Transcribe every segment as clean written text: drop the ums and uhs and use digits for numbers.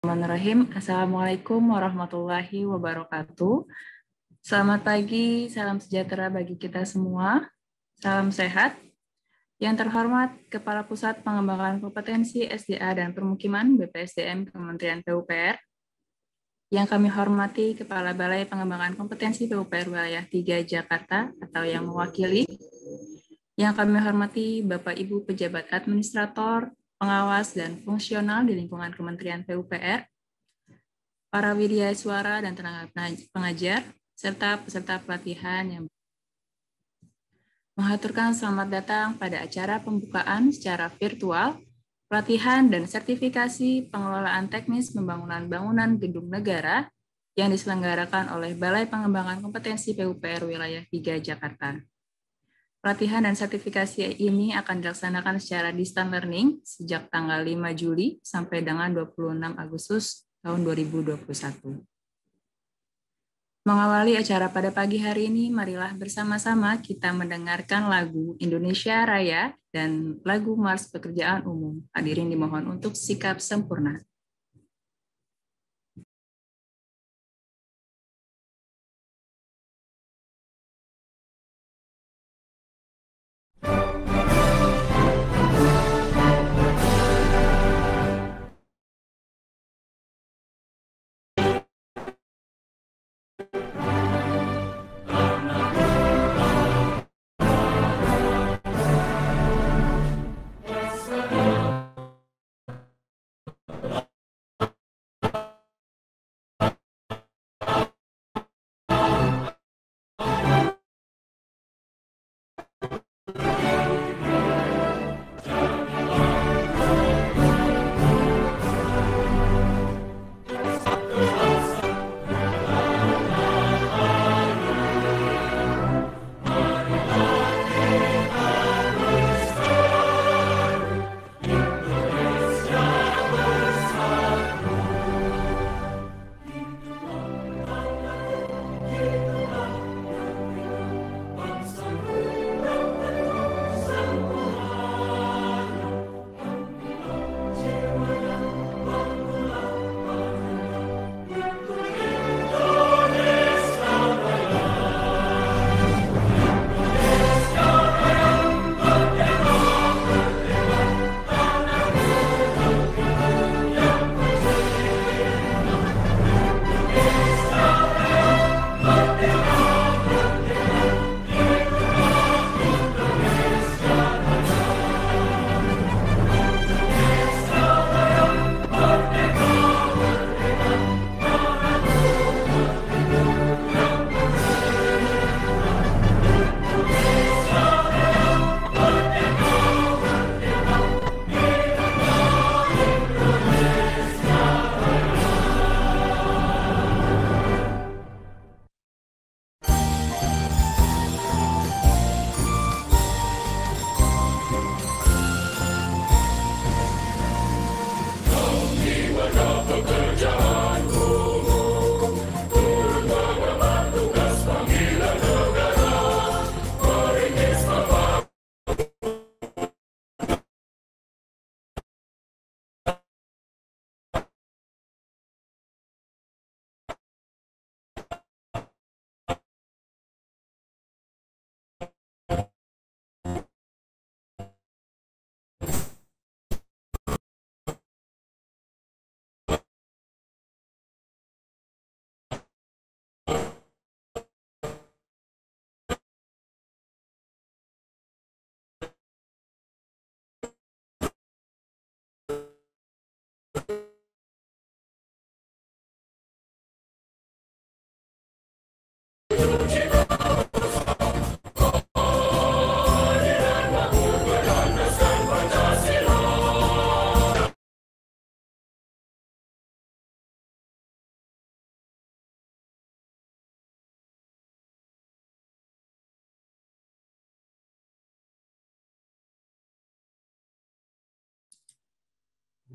Bismillahirrahmanirrahim. Assalamualaikum warahmatullahi wabarakatuh. Selamat pagi, salam sejahtera bagi kita semua. Salam sehat. Yang terhormat Kepala Pusat Pengembangan Kompetensi SDA dan Permukiman BPSDM Kementerian PUPR. Yang kami hormati Kepala Balai Pengembangan Kompetensi PUPR Wilayah 3 Jakarta atau yang mewakili. Yang kami hormati Bapak Ibu Pejabat Administrator, Pengawas, dan Fungsional di lingkungan Kementerian PUPR, para widyaswara dan tenaga pengajar, serta peserta pelatihan yang mengaturkan selamat datang pada acara pembukaan secara virtual, pelatihan dan sertifikasi pengelolaan teknis pembangunan bangunan gedung negara yang diselenggarakan oleh Balai Pengembangan Kompetensi PUPR Wilayah 3 Jakarta. Pelatihan dan sertifikasi ini akan dilaksanakan secara distance learning sejak tanggal 5 Juli sampai dengan 26 Agustus tahun 2021. Mengawali acara pada pagi hari ini, marilah bersama-sama kita mendengarkan lagu Indonesia Raya dan lagu Mars Pekerjaan Umum. Hadirin dimohon untuk sikap sempurna.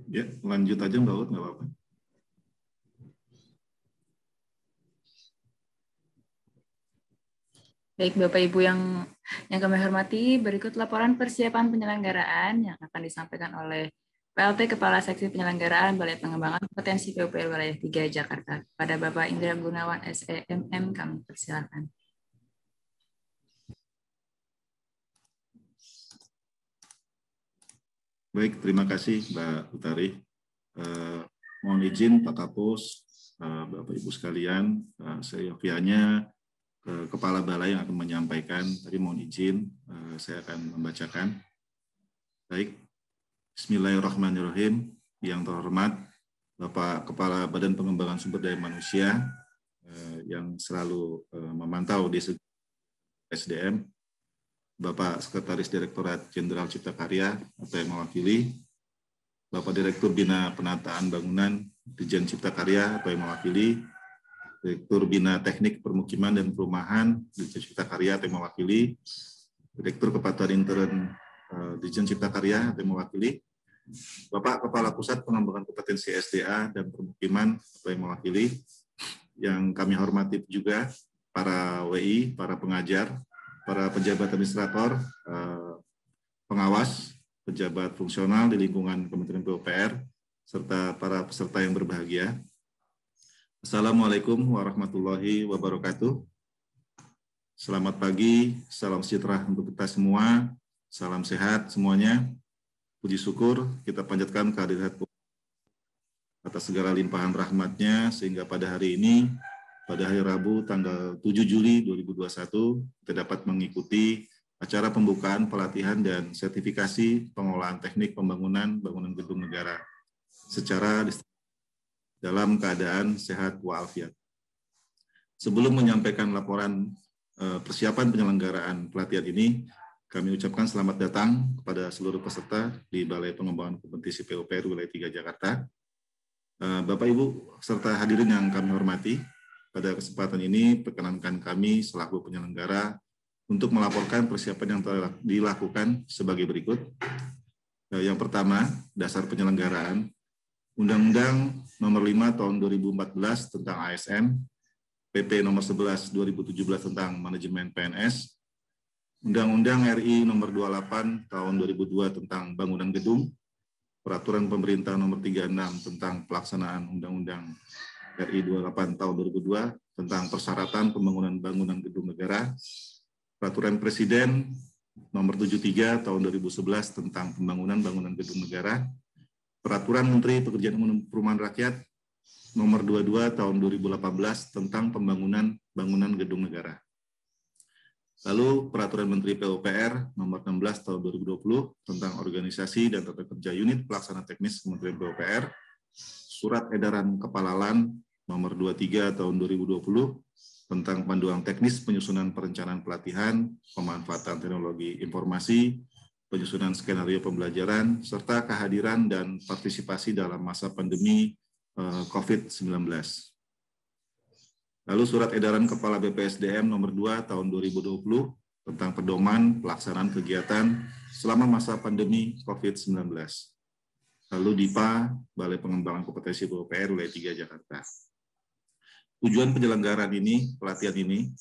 Ya, lanjut aja Mbak Ut, nggak apa-apa. Baik, Bapak Ibu yang kami hormati, berikut laporan persiapan penyelenggaraan yang akan disampaikan oleh PLT Kepala Seksi Penyelenggaraan Balai Pengembangan Kompetensi PUPR Wilayah 3 Jakarta. Pada Bapak Indra Gunawan SEMM kami persilakan. Baik, terima kasih Mbak Utari. Mohon izin Pak Kapus, Bapak Ibu sekalian, saya yogyanya Kepala Balai yang akan menyampaikan, tapi mohon izin saya akan membacakan. Baik, Bismillahirrahmanirrahim. Yang terhormat Bapak Kepala Badan Pengembangan Sumber Daya Manusia yang selalu memantau di SDM, Bapak Sekretaris Direktorat Jenderal Cipta Karya atau yang mewakili, Bapak Direktur Bina Penataan Bangunan Ditjen Cipta Karya atau yang mewakili, Direktur Bina Teknik Permukiman dan Perumahan Ditjen Cipta Karya atau yang mewakili, Direktur Kepatuhan Intern Ditjen Cipta Karya atau yang mewakili, Bapak Kepala Pusat Pengembangan Kompetensi SDA dan Permukiman atau yang mewakili, yang kami hormati juga para WI, para pengajar, para pejabat administrator, pengawas, pejabat fungsional di lingkungan Kementerian PUPR, serta para peserta yang berbahagia. Assalamualaikum warahmatullahi wabarakatuh. Selamat pagi, salam sejahtera untuk kita semua, salam sehat semuanya. Puji syukur kita panjatkan kehadirat atas segala limpahan rahmat-Nya, sehingga pada hari ini, pada hari Rabu tanggal 7 Juli 2021, kita dapat mengikuti acara pembukaan pelatihan dan sertifikasi pengolahan teknik pembangunan bangunan gedung negara secara dalam keadaan sehat walafiat. Sebelum menyampaikan laporan persiapan penyelenggaraan pelatihan ini, kami ucapkan selamat datang kepada seluruh peserta di Balai Pengembangan Kompetensi PUPR Wilayah 3 Jakarta. Bapak Ibu serta hadirin yang kami hormati, pada kesempatan ini perkenankan kami selaku penyelenggara untuk melaporkan persiapan yang telah dilakukan sebagai berikut. Yang pertama, dasar penyelenggaraan. Undang-Undang Nomor 5 Tahun 2014 tentang ASN, PP Nomor 11 2017 tentang Manajemen PNS, Undang-Undang RI Nomor 28 Tahun 2002 tentang Bangunan Gedung, Peraturan Pemerintah Nomor 36 tentang Pelaksanaan Undang-Undang RI 28 Tahun 2002 tentang Persyaratan Pembangunan Bangunan Gedung Negara, Peraturan Presiden Nomor 73 Tahun 2011 tentang Pembangunan Bangunan Gedung Negara, Peraturan Menteri Pekerjaan Umum Perumahan Rakyat Nomor 22 Tahun 2018 tentang Pembangunan Bangunan Gedung Negara. Lalu Peraturan Menteri PUPR Nomor 16 Tahun 2020 tentang Organisasi dan Tata Kerja Unit Pelaksana Teknis Kementerian PUPR, Surat Edaran Kepala LAN Nomor 23 Tahun 2020 tentang Panduan Teknis Penyusunan Perencanaan Pelatihan, Pemanfaatan Teknologi Informasi, Penyusunan Skenario Pembelajaran, serta kehadiran dan partisipasi dalam masa pandemi COVID-19. Lalu Surat Edaran Kepala BPSDM Nomor 2 Tahun 2020 tentang pedoman pelaksanaan kegiatan selama masa pandemi COVID-19. Lalu DIPA, Balai Pengembangan Kompetensi PUPR Wilayah 3 Jakarta. Tujuan penyelenggaraan ini, pelatihan ini,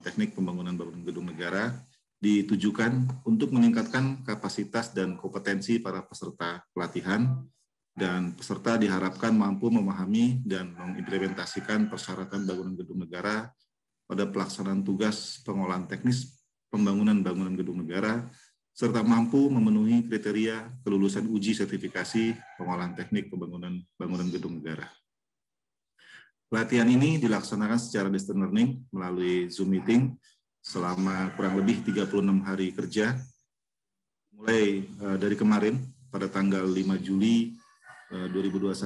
teknik pembangunan bangunan gedung negara, ditujukan untuk meningkatkan kapasitas dan kompetensi para peserta pelatihan, dan peserta diharapkan mampu memahami dan mengimplementasikan persyaratan bangunan gedung negara pada pelaksanaan tugas pengolahan teknis pembangunan bangunan gedung negara, serta mampu memenuhi kriteria kelulusan uji sertifikasi pengolahan teknik pembangunan bangunan gedung negara. Pelatihan ini dilaksanakan secara distance learning melalui Zoom meeting selama kurang lebih 36 hari kerja, mulai dari kemarin pada tanggal 5 Juli 2021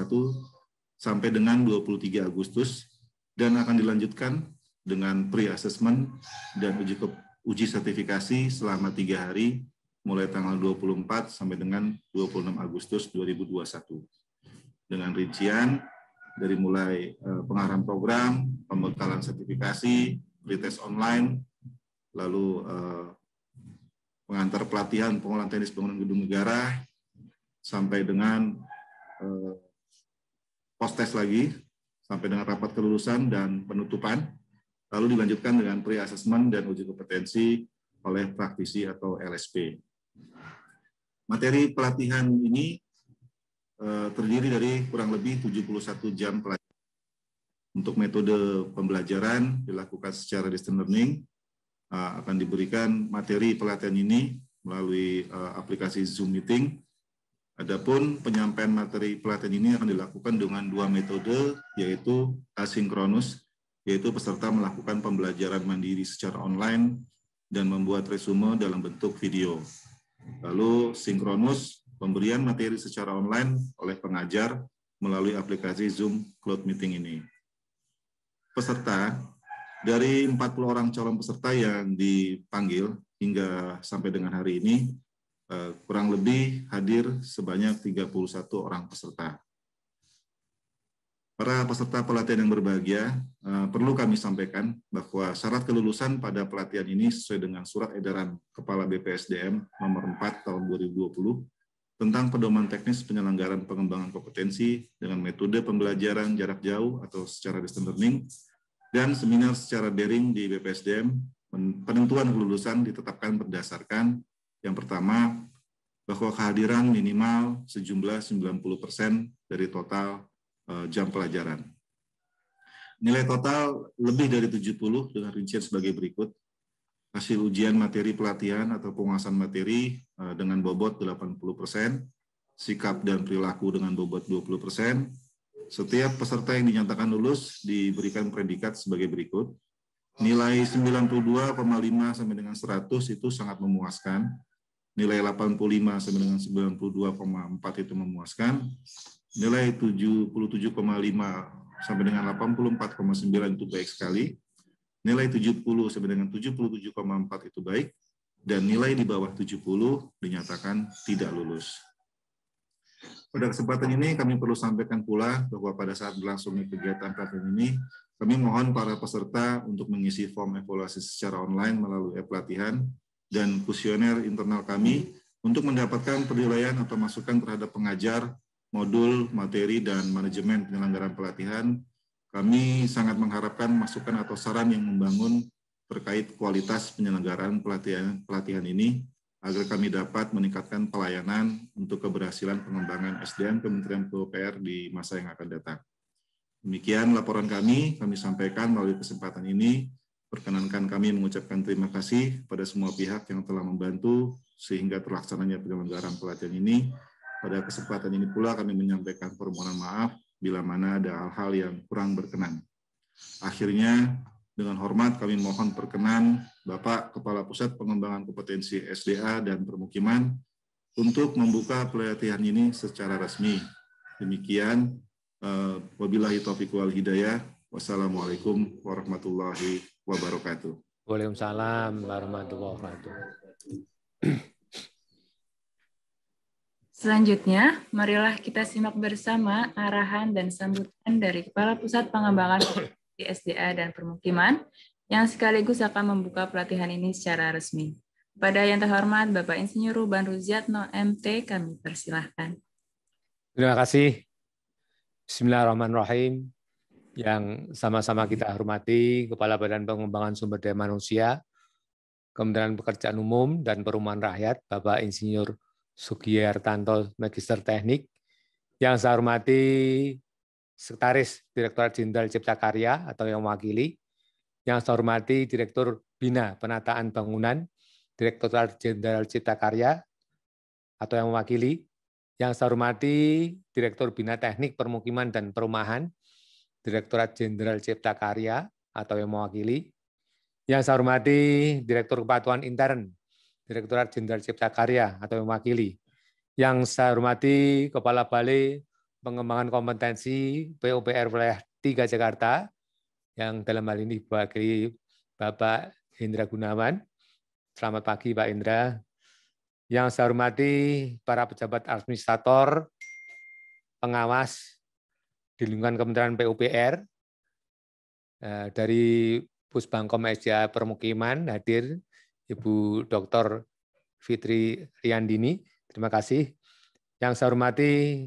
sampai dengan 23 Agustus, dan akan dilanjutkan dengan pre-assessment dan uji sertifikasi selama 3 hari mulai tanggal 24 sampai dengan 26 Agustus 2021. Dengan rincian dari mulai pengarahan program, pembekalan sertifikasi, pretest online, lalu pengantar pelatihan pengolahan teknis bangunan gedung negara, sampai dengan post-test lagi, sampai dengan rapat kelulusan dan penutupan, lalu dilanjutkan dengan pre-assessment dan uji kompetensi oleh praktisi atau LSP. Materi pelatihan ini terdiri dari kurang lebih 71 jam pelatihan. Untuk metode pembelajaran dilakukan secara distance learning, akan diberikan materi pelatihan ini melalui aplikasi Zoom Meeting. Adapun penyampaian materi pelatihan ini akan dilakukan dengan dua metode, yaitu asinkronus, yaitu peserta melakukan pembelajaran mandiri secara online dan membuat resume dalam bentuk video. Lalu sinkronus, pemberian materi secara online oleh pengajar melalui aplikasi Zoom Cloud Meeting ini. Peserta, dari 40 orang calon peserta yang dipanggil hingga sampai dengan hari ini, kurang lebih hadir sebanyak 31 orang peserta. Para peserta pelatihan yang berbahagia, perlu kami sampaikan bahwa syarat kelulusan pada pelatihan ini sesuai dengan Surat Edaran Kepala BPSDM nomor 4 tahun 2020 tentang pedoman teknis penyelenggaraan pengembangan kompetensi dengan metode pembelajaran jarak jauh atau secara distance learning dan seminar secara daring di BPSDM. Penentuan kelulusan ditetapkan berdasarkan yang pertama, bahwa kehadiran minimal sejumlah 90% dari total jam pelajaran. Nilai total lebih dari 70 dengan rincian sebagai berikut. Hasil ujian materi pelatihan atau penguasaan materi dengan bobot 80%, sikap dan perilaku dengan bobot 20%. Setiap peserta yang dinyatakan lulus diberikan predikat sebagai berikut. Nilai 92,5 sampai dengan 100 itu sangat memuaskan. Nilai 85 sampai dengan 92,4 itu memuaskan. Nilai 77,5 sampai dengan 84,9 itu baik sekali. Nilai 70 sampai dengan 77,4 itu baik. Dan nilai di bawah 70 dinyatakan tidak lulus. Pada kesempatan ini kami perlu sampaikan pula bahwa pada saat berlangsungnya kegiatan pelatihan ini, kami mohon para peserta untuk mengisi form evaluasi secara online melalui pelatihan dan kuesioner internal kami untuk mendapatkan penilaian atau masukan terhadap pengajar, modul, materi, dan manajemen penyelenggaraan pelatihan. Kami sangat mengharapkan masukan atau saran yang membangun terkait kualitas penyelenggaraan pelatihan ini, agar kami dapat meningkatkan pelayanan untuk keberhasilan pengembangan SDM Kementerian PUPR di masa yang akan datang. Demikian laporan kami sampaikan melalui kesempatan ini. Perkenankan kami mengucapkan terima kasih pada semua pihak yang telah membantu sehingga terlaksananya penyelenggaraan pelatihan ini. Pada kesempatan ini pula kami menyampaikan permohonan maaf bila mana ada hal-hal yang kurang berkenan. Akhirnya, dengan hormat kami mohon perkenan Bapak Kepala Pusat Pengembangan Kompetensi SDA dan Permukiman untuk membuka pelatihan ini secara resmi. Demikian, wabillahi taufiq wal hidayah. Wassalamualaikum warahmatullahi wabarakatuh. Waalaikumsalam warahmatullahi wabarakatuh. Selanjutnya, marilah kita simak bersama arahan dan sambutan dari Kepala Pusat Pengembangan Kompetensi SDA dan Permukiman yang sekaligus akan membuka pelatihan ini secara resmi. Pada yang terhormat Bapak Insinyur Ruban Ruziatno MT, kami persilahkan. Terima kasih. Bismillahirrahmanirrahim. Yang sama-sama kita hormati Kepala Badan Pengembangan Sumber Daya Manusia, Kementerian Pekerjaan Umum dan Perumahan Rakyat, Bapak Insinyur Sugiyartanto, Magister Teknik. Yang saya hormati Sekretaris Direktorat Jenderal Cipta Karya atau yang mewakili. Yang saya hormati Direktur Bina Penataan Bangunan, Direktorat Jenderal Cipta Karya atau yang mewakili. Yang saya hormati Direktur Bina Teknik Permukiman dan Perumahan, Direktorat Jenderal Cipta Karya atau yang mewakili. Yang saya hormati Direktur Kepatuhan Intern, Direktorat Jenderal Cipta Karya atau yang mewakili. Yang saya hormati Kepala Balai Pengembangan Kompetensi PUPR Wilayah 3 Jakarta, yang dalam hal ini diwakili Bapak Hendra Gunawan. Selamat pagi Pak Hendra. Yang saya hormati para pejabat administrator, pengawas di lingkungan Kementerian PUPR, dari Pusbangkom SDA Permukiman hadir Ibu Dr. Fitri Riandini, terima kasih. Yang saya hormati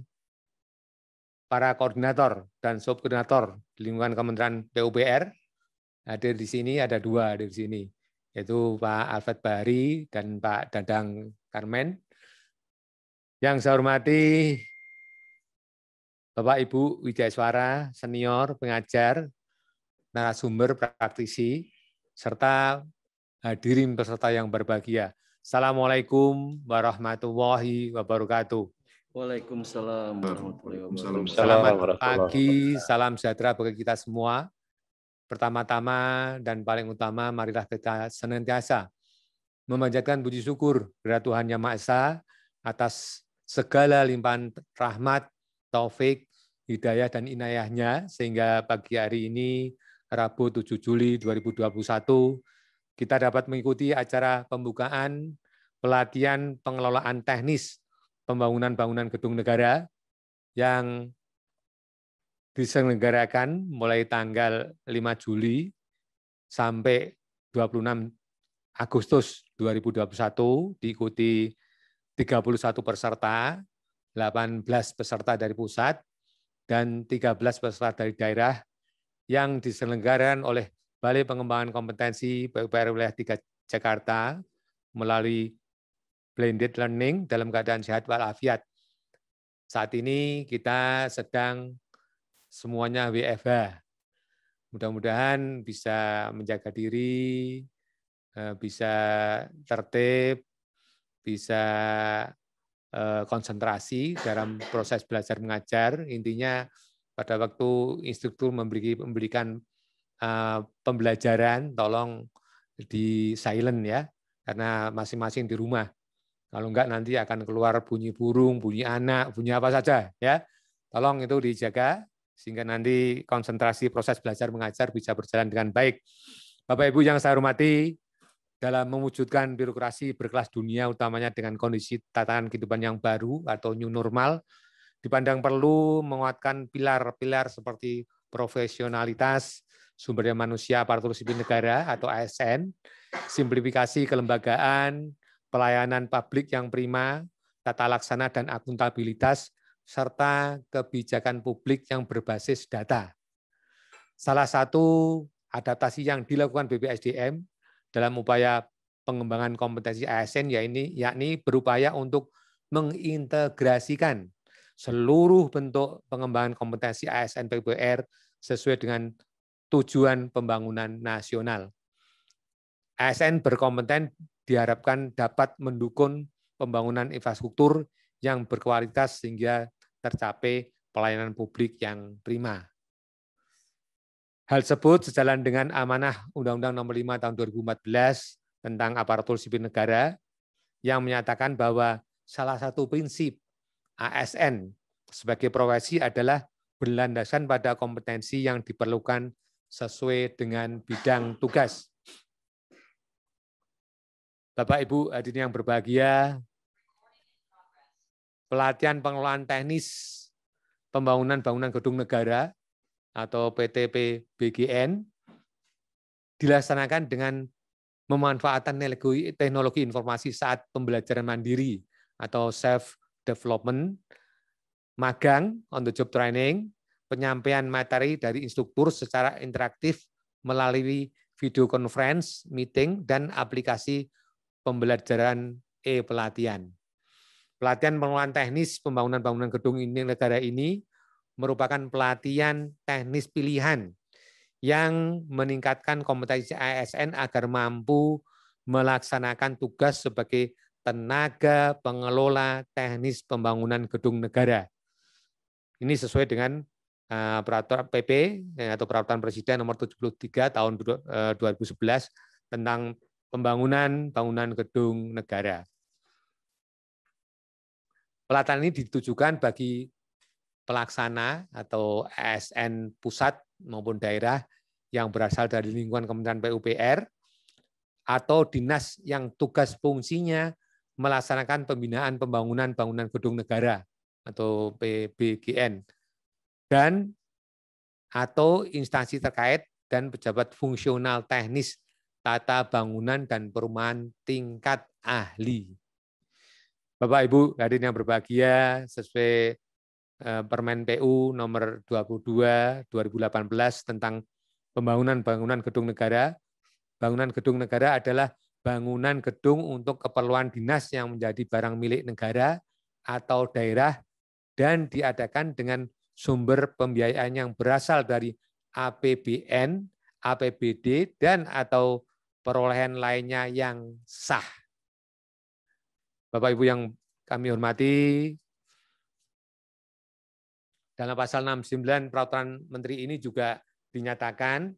para koordinator dan subkoordinator di lingkungan Kementerian PUPR, hadir di sini, ada dua di sini, yaitu Pak Alfred Bahari dan Pak Dadang Karmen. Yang saya hormati Bapak Ibu Widyaswara, senior, pengajar, narasumber, praktisi, serta hadirin peserta yang berbahagia. Assalamualaikum warahmatullahi wabarakatuh. Waalaikumsalam warahmatullahi wabarakatuh. Selamat pagi, salam sejahtera bagi kita semua. Pertama-tama dan paling utama, marilah kita senantiasa memanjatkan puji syukur kepada Tuhan Yang Maha Esa atas segala limpahan rahmat, taufik, hidayah, dan inayahnya, sehingga pagi hari ini, Rabu 7 Juli 2021, kita dapat mengikuti acara pembukaan pelatihan pengelolaan teknis pembangunan bangunan gedung negara yang diselenggarakan mulai tanggal 5 Juli sampai 26 Agustus 2021, diikuti 31 peserta, 18 peserta dari pusat, dan 13 peserta dari daerah yang diselenggarakan oleh Balai Pengembangan Kompetensi PUPR Wilayah 3 Jakarta melalui blended learning dalam keadaan sehat walafiat. Saat ini kita sedang semuanya WFH. Mudah-mudahan bisa menjaga diri, bisa tertib, bisa konsentrasi dalam proses belajar mengajar. Intinya pada waktu instruktur memberikan pembelajaran, tolong di silent ya, karena masing-masing di rumah. Kalau enggak nanti akan keluar bunyi burung, bunyi anak, bunyi apa saja ya. Tolong itu dijaga sehingga nanti konsentrasi proses belajar mengajar bisa berjalan dengan baik. Bapak Ibu yang saya hormati, dalam mewujudkan birokrasi berkelas dunia, utamanya dengan kondisi tatanan kehidupan yang baru atau new normal, dipandang perlu menguatkan pilar-pilar seperti profesionalitas, sumber daya manusia aparatur sipil negara atau ASN, simplifikasi kelembagaan, pelayanan publik yang prima, tata laksana dan akuntabilitas, serta kebijakan publik yang berbasis data. Salah satu adaptasi yang dilakukan BPSDM dalam upaya pengembangan kompetensi ASN yakni berupaya untuk mengintegrasikan seluruh bentuk pengembangan kompetensi ASN PUPR sesuai dengan tujuan pembangunan nasional. ASN berkompeten diharapkan dapat mendukung pembangunan infrastruktur yang berkualitas sehingga tercapai pelayanan publik yang prima. Hal tersebut sejalan dengan amanah Undang-Undang Nomor 5 Tahun 2014 tentang aparatur sipil negara yang menyatakan bahwa salah satu prinsip ASN sebagai profesi adalah berlandaskan pada kompetensi yang diperlukan sesuai dengan bidang tugas. Bapak Ibu hadirin yang berbahagia, pelatihan pengelolaan teknis pembangunan bangunan gedung negara atau PTP-BGN dilaksanakan dengan memanfaatkan teknologi informasi saat pembelajaran mandiri atau self-development, magang, on-the-job training, penyampaian materi dari instruktur secara interaktif melalui video conference, meeting, dan aplikasi pembelajaran e-pelatihan. Pelatihan pengelolaan teknis pembangunan bangunan gedung negara ini merupakan pelatihan teknis pilihan yang meningkatkan kompetensi ASN agar mampu melaksanakan tugas sebagai tenaga pengelola teknis pembangunan gedung negara. Ini sesuai dengan peraturan PP atau peraturan Presiden nomor 73 tahun 2011 tentang pembangunan bangunan gedung negara. Pelatihan ini ditujukan bagi pelaksana atau ASN pusat maupun daerah yang berasal dari lingkungan Kementerian PUPR atau dinas yang tugas fungsinya melaksanakan pembinaan pembangunan bangunan gedung negara atau PBGN dan atau instansi terkait dan pejabat fungsional teknis tata bangunan dan perumahan tingkat ahli. Bapak Ibu hadirin yang berbahagia, sesuai Permen PU nomor 22 2018 tentang pembangunan bangunan gedung negara. Bangunan gedung negara adalah bangunan gedung untuk keperluan dinas yang menjadi barang milik negara atau daerah dan diadakan dengan sumber pembiayaan yang berasal dari APBN, APBD, dan atau perolehan lainnya yang sah. Bapak Ibu yang kami hormati, dalam pasal 69 Peraturan Menteri ini juga dinyatakan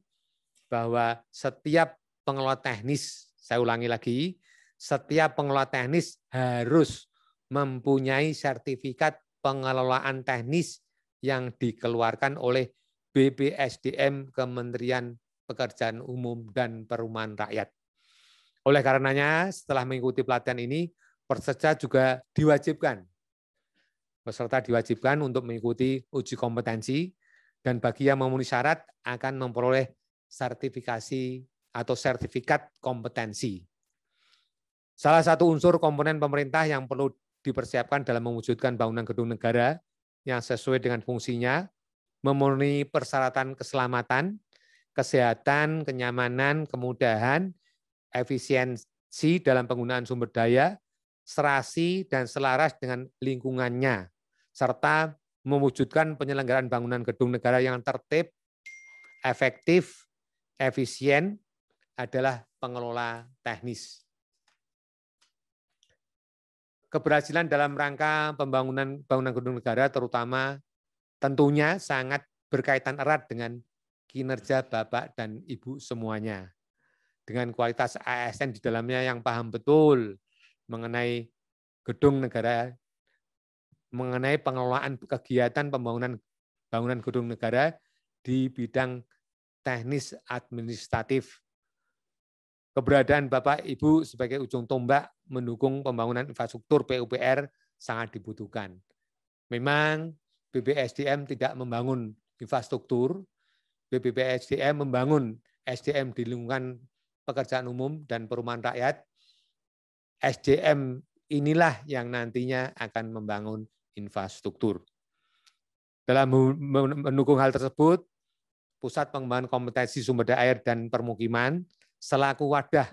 bahwa setiap pengelola teknis, saya ulangi lagi, setiap pengelola teknis harus mempunyai sertifikat pengelolaan teknis yang dikeluarkan oleh BPSDM Kementerian Pekerjaan Umum dan Perumahan Rakyat. Oleh karenanya, setelah mengikuti pelatihan ini, peserta juga diwajibkan. Peserta diwajibkan untuk mengikuti uji kompetensi dan bagi yang memenuhi syarat akan memperoleh sertifikasi atau sertifikat kompetensi. Salah satu unsur komponen pemerintah yang perlu dipersiapkan dalam mewujudkan bangunan gedung negara yang sesuai dengan fungsinya, memenuhi persyaratan keselamatan, kesehatan, kenyamanan, kemudahan, efisiensi dalam penggunaan sumber daya, serasi dan selaras dengan lingkungannya, serta mewujudkan penyelenggaraan bangunan gedung negara yang tertib, efektif, efisien adalah pengelola teknis. Keberhasilan dalam rangka pembangunan bangunan gedung negara terutama tentunya sangat berkaitan erat dengan kinerja Bapak dan Ibu semuanya. Dengan kualitas ASN di dalamnya yang paham betul mengenai gedung negara, mengenai pengelolaan kegiatan pembangunan bangunan gedung negara di bidang teknis administratif. Keberadaan Bapak Ibu sebagai ujung tombak mendukung pembangunan infrastruktur PUPR sangat dibutuhkan. Memang BPSDM tidak membangun infrastruktur, BPSDM membangun SDM di lingkungan pekerjaan umum dan perumahan rakyat. SDM inilah yang nantinya akan membangun infrastruktur. Dalam mendukung hal tersebut, Pusat Pengembangan Kompetensi Sumber Daya Air dan Permukiman selaku wadah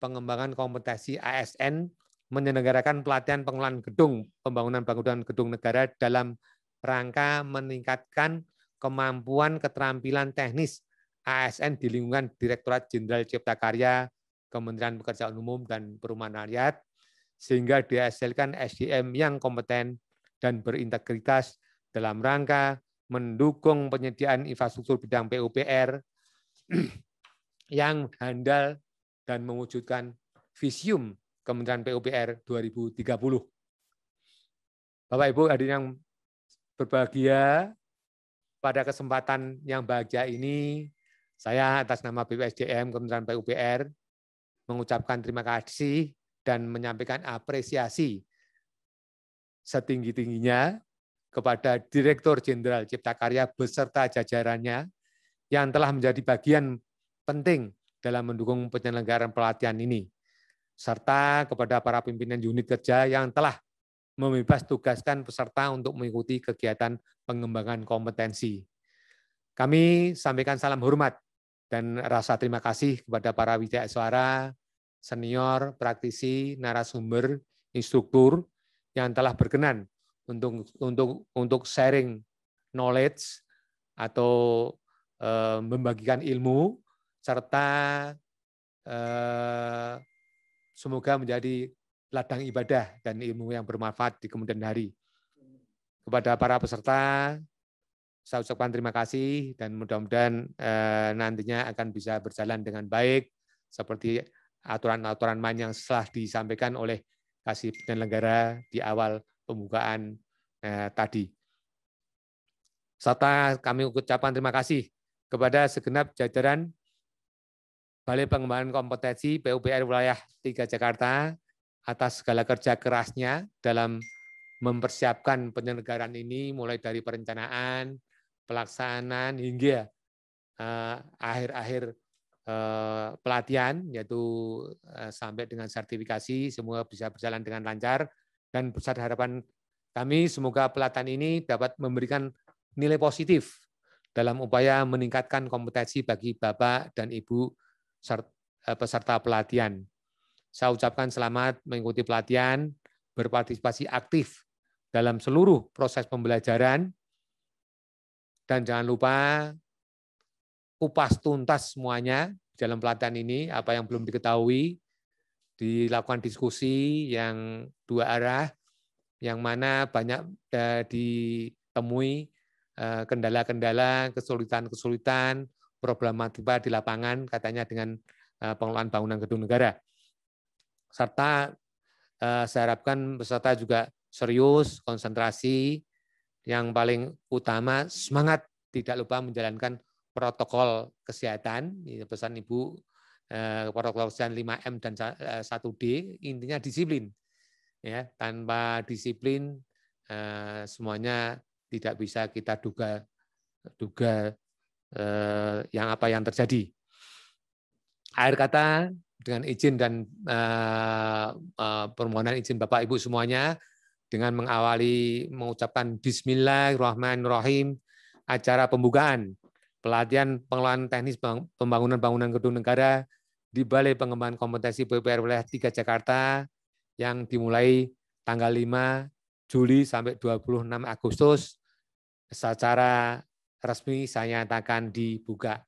pengembangan kompetensi ASN menyelenggarakan pelatihan pengelolaan gedung, pembangunan bangunan gedung negara dalam rangka meningkatkan kemampuan keterampilan teknis ASN di lingkungan Direktorat Jenderal Cipta Karya, Kementerian Pekerjaan Umum dan Perumahan Rakyat, sehingga dihasilkan SDM yang kompeten dan berintegritas dalam rangka mendukung penyediaan infrastruktur bidang PUPR yang handal dan mewujudkan visium Kementerian PUPR 2030. Bapak Ibu hadirin yang berbahagia, pada kesempatan yang bahagia ini, saya atas nama BPSDM Kementerian PUPR mengucapkan terima kasih dan menyampaikan apresiasi setinggi-tingginya kepada Direktur Jenderal Cipta Karya beserta jajarannya yang telah menjadi bagian penting dalam mendukung penyelenggaraan pelatihan ini, serta kepada para pimpinan unit kerja yang telah membebas tugaskan peserta untuk mengikuti kegiatan pengembangan kompetensi. Kami sampaikan salam hormat dan rasa terima kasih kepada para widyaswara, senior, praktisi, narasumber, instruktur yang telah berkenan untuk sharing knowledge atau membagikan ilmu, serta semoga menjadi ladang ibadah dan ilmu yang bermanfaat di kemudian hari. Kepada para peserta, saya ucapkan terima kasih dan mudah-mudahan nantinya akan bisa berjalan dengan baik seperti aturan-aturan main yang telah disampaikan oleh Kasih Penyelenggara di awal pembukaan tadi. Serta kami ucapkan terima kasih kepada segenap jajaran Balai Pengembangan Kompetensi PUPR Wilayah 3 Jakarta atas segala kerja kerasnya dalam mempersiapkan penyelenggaraan ini mulai dari perencanaan, pelaksanaan hingga akhir-akhir pelatihan, yaitu sampai dengan sertifikasi, semua bisa berjalan dengan lancar dan besar harapan kami semoga pelatihan ini dapat memberikan nilai positif dalam upaya meningkatkan kompetensi bagi Bapak dan Ibu peserta pelatihan. Saya ucapkan selamat mengikuti pelatihan, berpartisipasi aktif dalam seluruh proses pembelajaran. Dan jangan lupa kupas tuntas semuanya dalam pelatihan ini, apa yang belum diketahui, dilakukan diskusi yang dua arah, yang mana banyak ditemui kendala-kendala, kesulitan-kesulitan, problematika di lapangan, katanya dengan pengelolaan bangunan gedung negara. Serta saya harapkan peserta juga serius, konsentrasi, yang paling utama semangat, tidak lupa menjalankan protokol kesehatan, pesan Ibu, protokol kesehatan 5M dan 1D, intinya disiplin. Ya, tanpa disiplin semuanya tidak bisa kita duga yang terjadi. Akhir kata, dengan izin dan permohonan izin Bapak Ibu semuanya, dengan mengawali mengucapkan Bismillahirrahmanirrahim, acara pembukaan pelatihan pengelolaan teknis pembangunan bangunan gedung negara di Balai Pengembangan Kompetensi PUPR Wilayah 3 Jakarta yang dimulai tanggal 5 Juli sampai 26 Agustus secara resmi saya nyatakan dibuka.